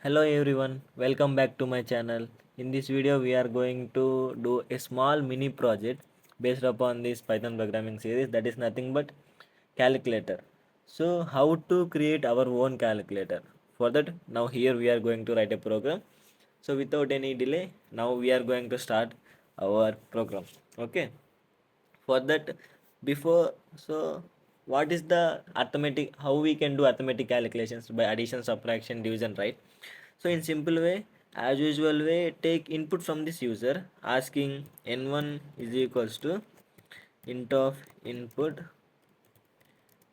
Hello everyone, welcome back to my channel. In this video we are going to do a small mini project based upon this Python programming series, that is nothing but calculator. So how to create our own calculator? For that, now here we are going to write a program. So without any delay, now we are going to start our program. Okay, for that, before, so what is the arithmetic, how we can do arithmetic calculations by addition, subtraction, division, right? So in simple way, as usual way, take input from this user asking n1 is equals to int of input,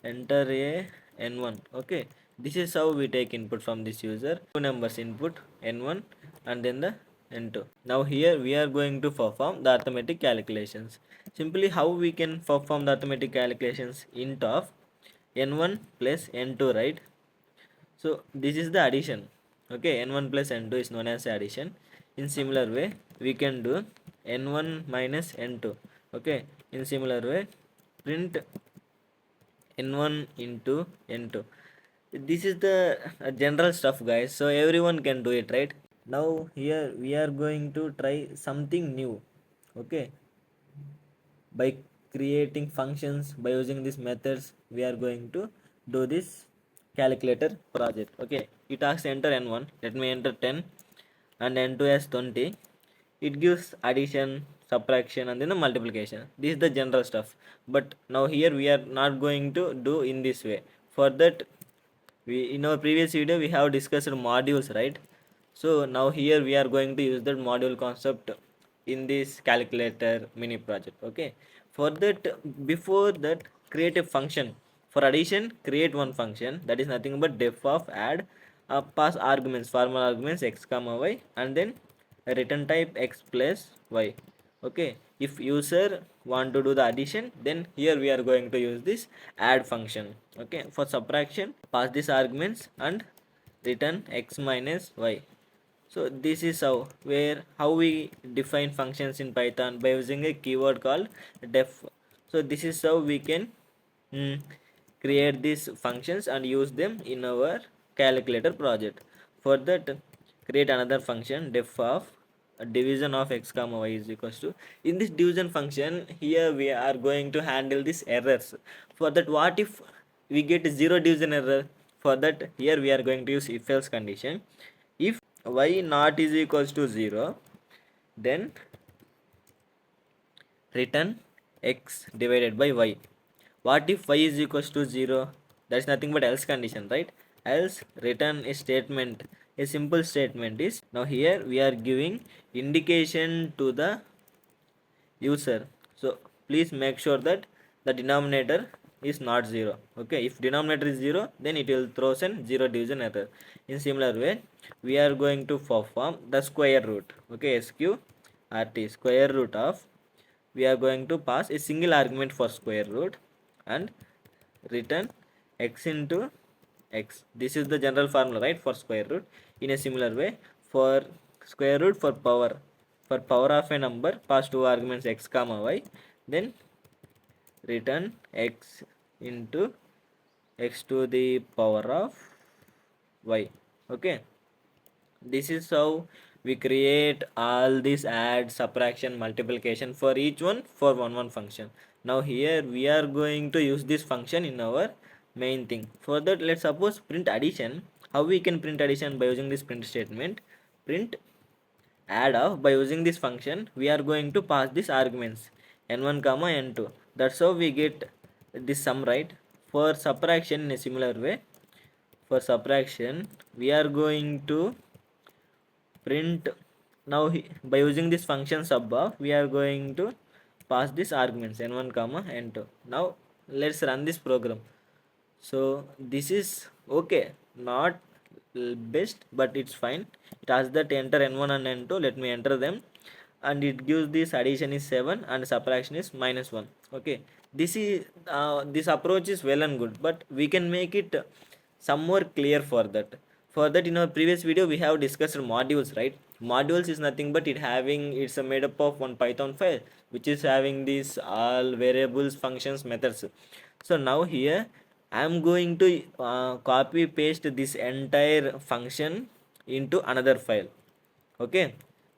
enter a n1. Okay, this is how we take input from this user. Two numbers input n1 and then the n2. Now here we are going to perform the arithmetic calculations. Simply how we can perform the arithmetic calculations, int of n1 plus n2, right? So this is the addition. Okay, n1 plus n2 is known as addition. In similar way, we can do n1 minus n2. Okay, in similar way, print n1 into n2. This is the general stuff, guys, so everyone can do it, right? Now here we are going to try something new. Okay, by creating functions, by using these methods, we are going to do this calculator project. Okay, it asks enter n1, let me enter 10, and n2 as 20. It gives addition, subtraction, and then the multiplication. This is the general stuff, but now here we are not going to do in this way. For that, we in our previous video we have discussed modules, right? So now here we are going to use that module concept in this calculator mini project. Okay, for that, before that, create a function for addition. Create one function that is nothing but def of add, pass arguments, formal arguments x comma y, and then a return type x plus y. Okay, if user want to do the addition, then here we are going to use this add function. Okay, for subtraction, pass these arguments and return x minus y. So this is how we define functions in Python by using a keyword called def. So this is how we can mm, create these functions and use them in our calculator project. For that, create another function def of division of x comma y is equals to. In this division function, here we are going to handle these errors. For that, what if we get zero division error? For that, here we are going to use if else condition. If y not is equals to 0, then return x divided by y. What if y is equals to 0? That's nothing but else condition, right? Else return a statement, a simple statement is. Now here we are giving indication to the user. So please make sure that the denominator is not 0. Okay, if denominator is 0, then it will throw an 0 division error. In similar way, we are going to perform the square root. Okay, sqrt, square root of, we are going to pass a single argument for square root and return x into x. This is the general formula, right, for square root. In a similar way, for square root, for power of a number, pass two arguments x comma y, then return x into x to the power of y. Okay, this is how we create all this add, subtraction, multiplication for each one for one function. Now here we are going to use this function in our main thing. For that, let's suppose print addition. How we can print addition? By using this print statement. Print add of, by using this function we are going to pass these arguments n1 comma n2. That's how we get this sum, right? For subtraction, in a similar way, for subtraction we are going to print. Now by using this function sub of, we are going to pass these arguments n1 comma n2. Now let's run this program. So this is okay, not best, but it's fine. It has that enter n1 and n2. Let me enter them, and it gives this addition is 7 and subtraction is -1. Okay, this is this approach is well and good, but we can make it some more clear. For that, in our previous video we have discussed modules, right? Modules is nothing but it's a made up of one Python file which is having these all variables, functions, methods. So now here I am going to copy paste this entire function into another file. Okay,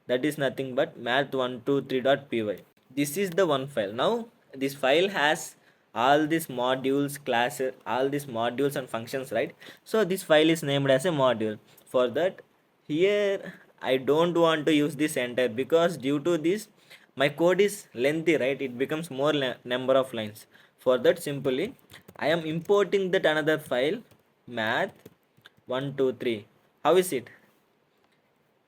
that is nothing but math123.py. This is the one file. Now this file has all these modules, classes, all these modules and functions, right? So this file is named as a module. For that, here I don't want to use this entire, because due to this my code is lengthy, right? It becomes more number of lines. For that, simply I am importing that another file, math123. How is it?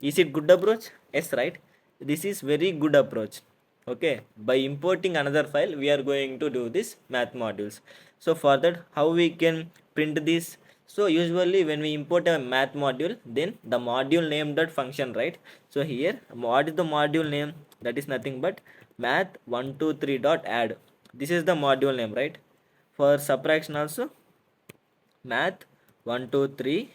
Is it good approach? Yes, right? This is very good approach. Okay, by importing another file we are going to do this math modules. So for that, how we can print this? So usually when we import a math module, then the module name dot function, right? So here, what is the module name? That is nothing but math123 dot add. This is the module name, right? For subtraction also, math123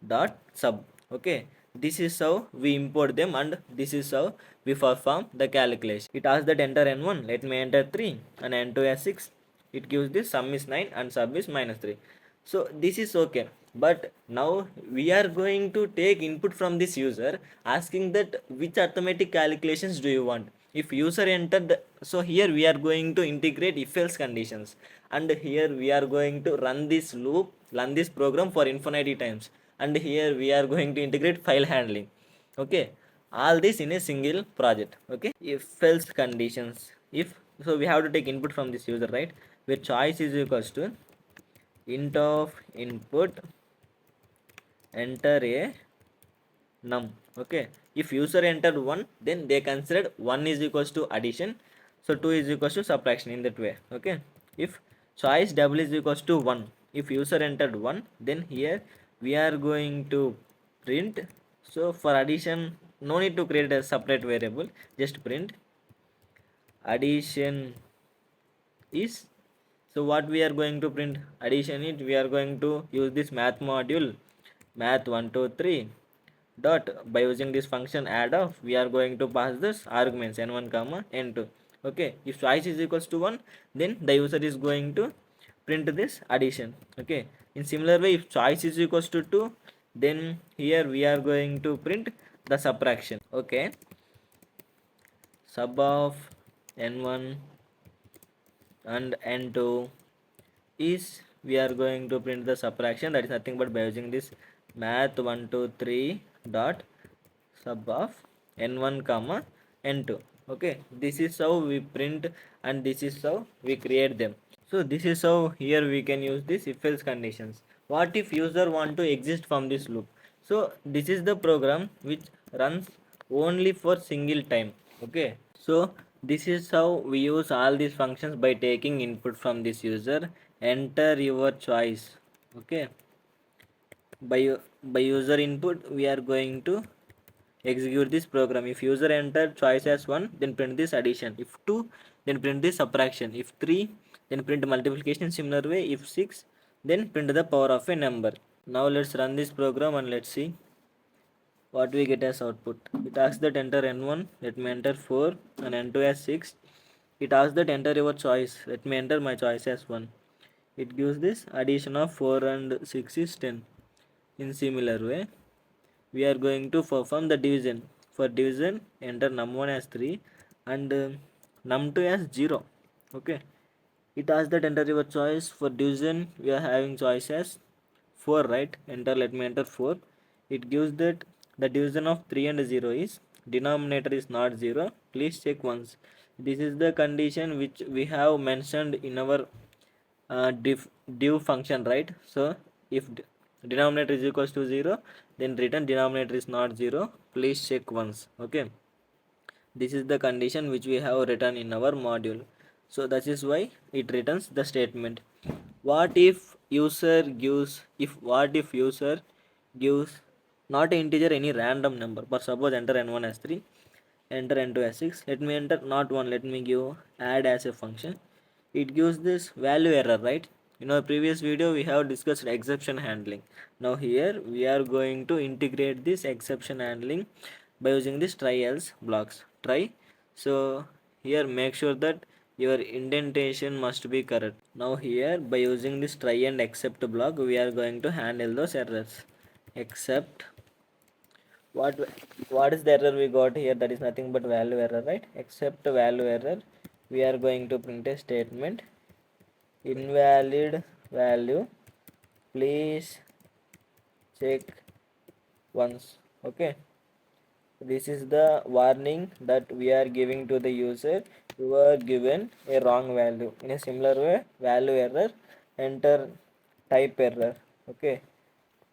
dot sub. Okay, this is how we import them, and this is how we perform the calculation. It asks that enter n1, let me enter 3, and n2 as 6. It gives this sum is 9 and sub is -3. So this is okay, but now we are going to take input from this user, asking that which arithmetic calculations do you want. If user entered, so here we are going to integrate if else conditions, and here we are going to run this loop, run this program for infinity times, and here we are going to integrate file handling. Okay, all this in a single project. Okay, if else conditions, if, so we have to take input from this user, right? Where choice is equals to int of input, enter a num. Okay, if user entered 1, then they considered 1 is equals to addition, so 2 is equals to subtraction, in that way. Okay, if choice double is equals to 1, if user entered 1, then here we are going to print. So for addition, no need to create a separate variable, just print addition is. So what we are going to print? Addition it, we are going to use this math module, math123 dot, by using this function add of, we are going to pass this arguments n1 comma n2. Okay, if choice is equals to 1, then the user is going to print this addition. Okay, in similar way, if choice is equals to 2, then here we are going to print the subtraction. Okay, sub of n1 and n2 is, we are going to print the subtraction, that is nothing but by using this math123 dot sub of n1 comma n2. Okay, this is how we print, and this is how we create them. So this is how here we can use this if else conditions. What if user want to exist from this loop? So this is the program which runs only for single time. Okay, so this is how we use all these functions by taking input from this user. Enter your choice. Okay, by user input we are going to execute this program. If user entered choice as 1, then print this addition. If 2, then print this subtraction. If 3, then print multiplication. Similar way, if 6, then print the power of a number. Now let's run this program and let's see what we get as output. It asks that enter n1, let me enter 4, and n2 as 6. It asks that enter your choice, let me enter my choice as 1. It gives this addition of 4 and 6 is 10. In similar way, we are going to perform the division. For division, enter num1 as 3 and num2 as 0. Okay, it asks that enter your choice. For division, we are having choice as 4, right? Enter, let me enter 4. It gives that the division of 3 and 0 is, denominator is not 0, please check once. This is the condition which we have mentioned in our div function, right? So if denominator is equals to 0, then return denominator is not 0, please check once. Okay, this is the condition which we have written in our module, so that is why it returns the statement. What if user gives, what if user gives not an integer, any random number? But suppose enter n1 as 3, enter n2 as 6, let me enter not 1, let me give add as a function. It gives this value error, right? In our previous video we have discussed exception handling. Now here we are going to integrate this exception handling by using this try else blocks. Try, so here make sure that your indentation must be correct. Now here by using this try and except block, we are going to handle those errors. Except what what is the error we got here? That is nothing but value error, right? Except value error, we are going to print a statement, invalid value, please check once. Okay, this is the warning that we are giving to the user. You are given a wrong value. In a similar way, value error, enter type error. Okay,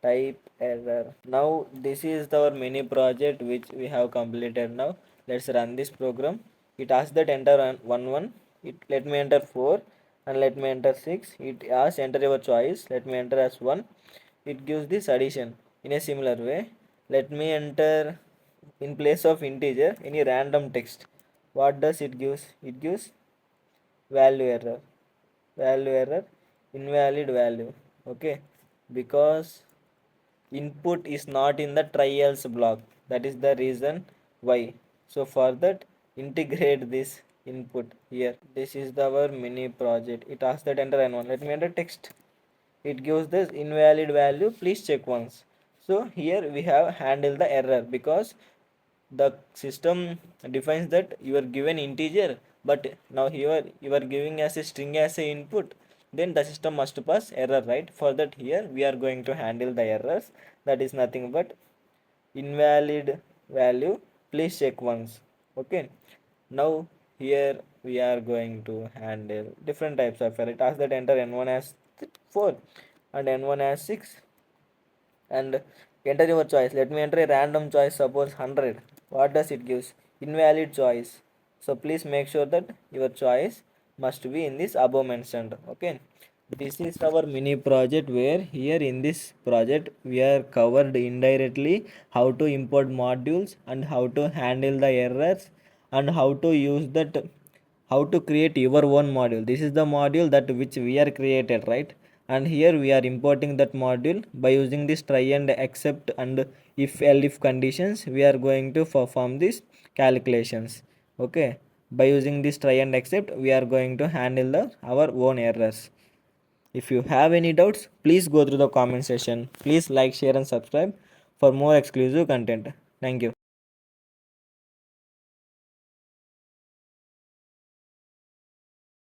type error. Now this is our mini project which we have completed. Now let's run this program. It asks that enter 1 1. It let me enter 4 and let me enter 6. It asks enter your choice. Let me enter as 1. It gives this addition. In a similar way, let me enter in place of integer any random text. What does it gives? It gives value error. Value error, invalid value. Okay, because input is not in the try else block, that is the reason why. So for that, integrate this input here. This is our mini project. It asks that enter n1. Let me enter text. It gives this invalid value, please check once. So here we have handled the error, because the system defines that you are given integer, but now here you are giving as a string as a input, then the system must pass error, right? For that, here we are going to handle the errors. That is nothing but invalid value, please check once. Okay, now here we are going to handle different types of error. It asks that enter n1 as 4 and n1 as 6 and enter your choice. Let me enter a random choice, suppose 100. What does it gives? Invalid choice. So please make sure that your choice must be in this above mentioned. Okay, this is our mini project, where here in this project we are covered indirectly how to import modules and how to handle the errors and how to use that, how to create your own module. This is the module that which we are created, right? And here we are importing that module by using this try and accept and if else conditions. We are going to perform these calculations. Okay, by using this try and accept, we are going to handle our own errors. If you have any doubts, please go through the comment section. Please like, share and subscribe for more exclusive content. Thank you.